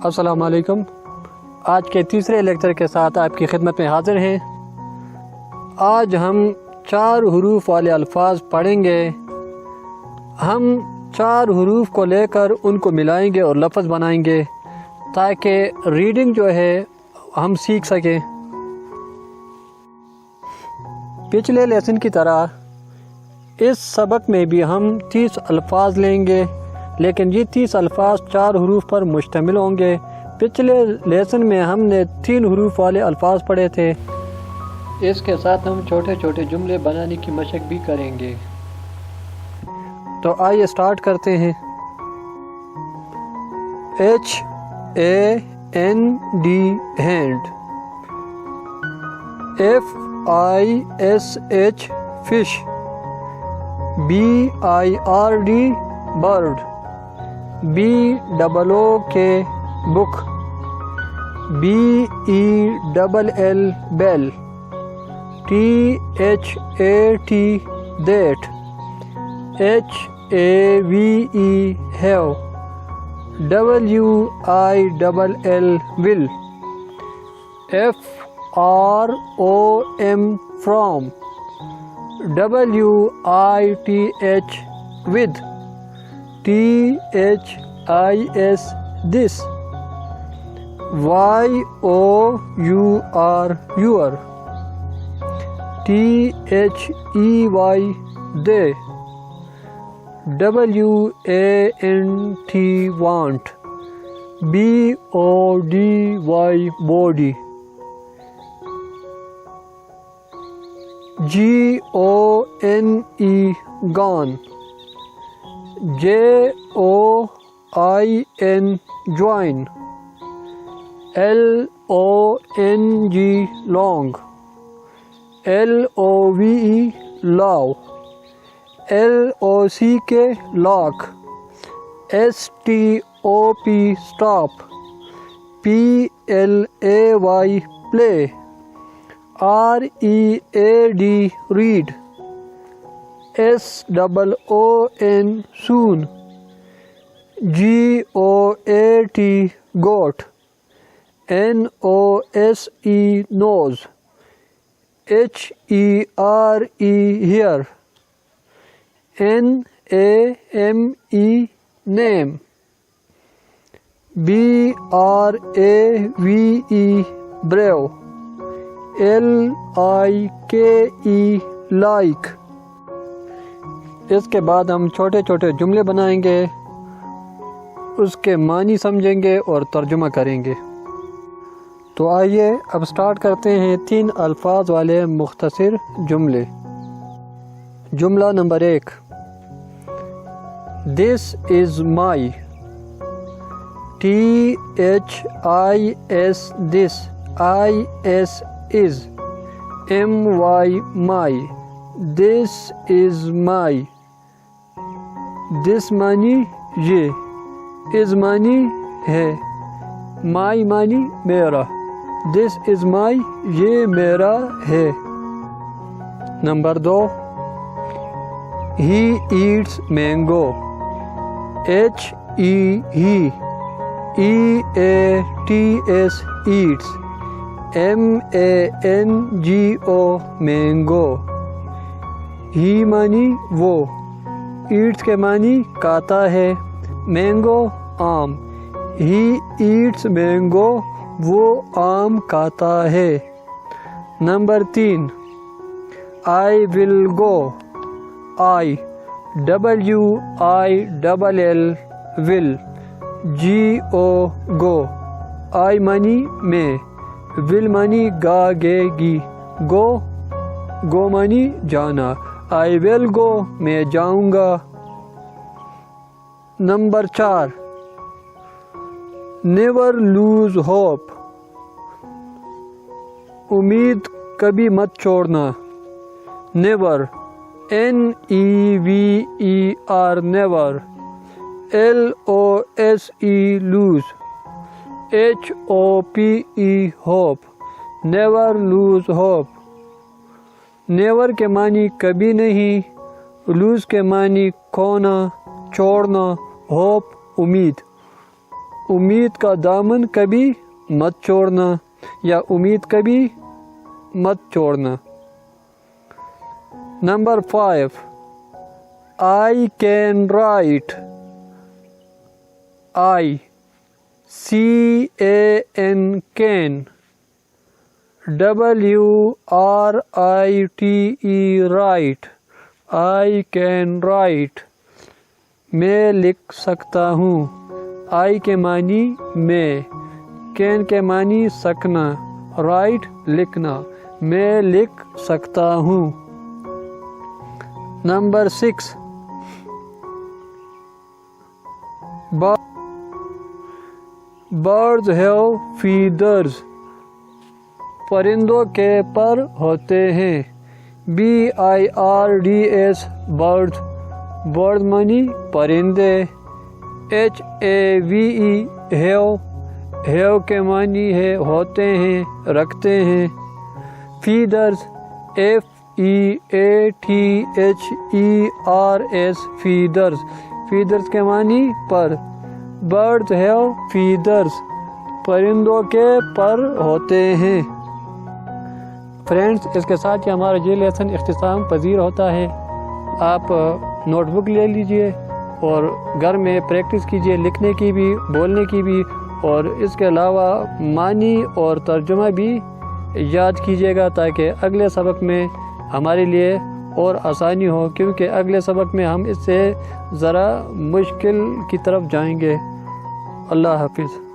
السلام علیکم۔ آج کے تیسرے لیکچر کے ساتھ آپ کی خدمت میں حاضر ہیں۔ آج ہم 4 حروف والے الفاظ پڑھیں گے۔ ہم 4 حروف کو لے کر ان کو ملائیں گے اور لفظ بنائیں گے تاکہ ریڈنگ جو ہے ہم سیکھ سکیں۔ پچھلے لیسن کی طرح اس سبق میں بھی ہم 30 الفاظ لیں گے، لیکن یہ 30 الفاظ 4 حروف پر مشتمل ہوں گے۔ پچھلے لیسن میں ہم نے 3 حروف والے الفاظ پڑھے تھے۔ اس کے ساتھ ہم چھوٹے چھوٹے جملے بنانے کی مشق بھی کریں گے۔ تو آئیے سٹارٹ کرتے ہیں۔ HAND hand, FISH fish, BIRD bird, BOOK book, BELL bell, THAT that, HAVE have, WILL will، FROM from، WITH with، THIS this، YOUR your، THEY they، WANT want، BODY body، GONE gone، JOIN join، LONG long، LOVE love، LOCK lock، STOP stop، PLAY play، READ read، SOON soon، GOAT goat، NOSE nose، HERE here، NAME name، BRAVE brave، LIKE like۔ اس کے بعد ہم چھوٹے چھوٹے جملے بنائیں گے، اس کے معنی سمجھیں گے اور ترجمہ کریں گے۔ تو آئیے اب سٹارٹ کرتے ہیں 3 الفاظ والے مختصر جملے۔ جملہ number 1، This is my، THIS this، IS is، MY my، This is my، This معنی یہ، is معنی ہے، my معنی میرا، This is my یہ میرا ہے۔ Number 2، He eats mango، HE he، EATS eats، MANGO mango، ہی معنی وہ، ایٹس کے معنی کھاتا ہے، مینگو آم، ہی ایٹس مینگو وہ آم کھاتا ہے۔ Number 3، I will go، I WILL will، GO go، I معنی میں، will معنی گے گی، go معنی جانا، I will go میں جاؤں گا۔ نمبر 4، Never lose hope، امید کبھی مت چھوڑنا، Never، NEVER never، LOSE lose، HOPE hope، Never lose hope۔ Never کے معنی کبھی نہیں، لوز کے معنی کھونا، چھوڑنا، ہوپ امید۔ امید کا دامن کبھی مت چھوڑنا یا امید کبھی مت چھوڑنا۔ Number 5 I can write I CAN can WRITE write I can write میں لکھ سکتا ہوں۔ I کے معنی میں، can کے معنی سکنا، write لکھنا، میں لکھ سکتا ہوں۔ نمبر 6 Birds have feathers پرندوں کے پر ہوتے ہیں۔ BIRDS birds birds معنی پرندے۔ HAVE have کے معنی ہے ہوتے ہیں، رکھتے ہیں۔ feathers FEATHERS feathers کے معنی پر۔ birds have feathers پرندوں کے پر ہوتے ہیں۔ فرینڈز، اس کے ساتھ ہی ہمارا یہ لیسن اختتام پذیر ہوتا ہے۔ آپ نوٹ بک لے لیجئے اور گھر میں پریکٹس کیجئے، لکھنے کی بھی، بولنے کی بھی، اور اس کے علاوہ معنی اور ترجمہ بھی یاد کیجئے گا تاکہ اگلے سبق میں ہمارے لیے اور آسانی ہو، کیونکہ اگلے سبق میں ہم اس سے ذرا مشکل کی طرف جائیں گے۔ اللہ حافظ۔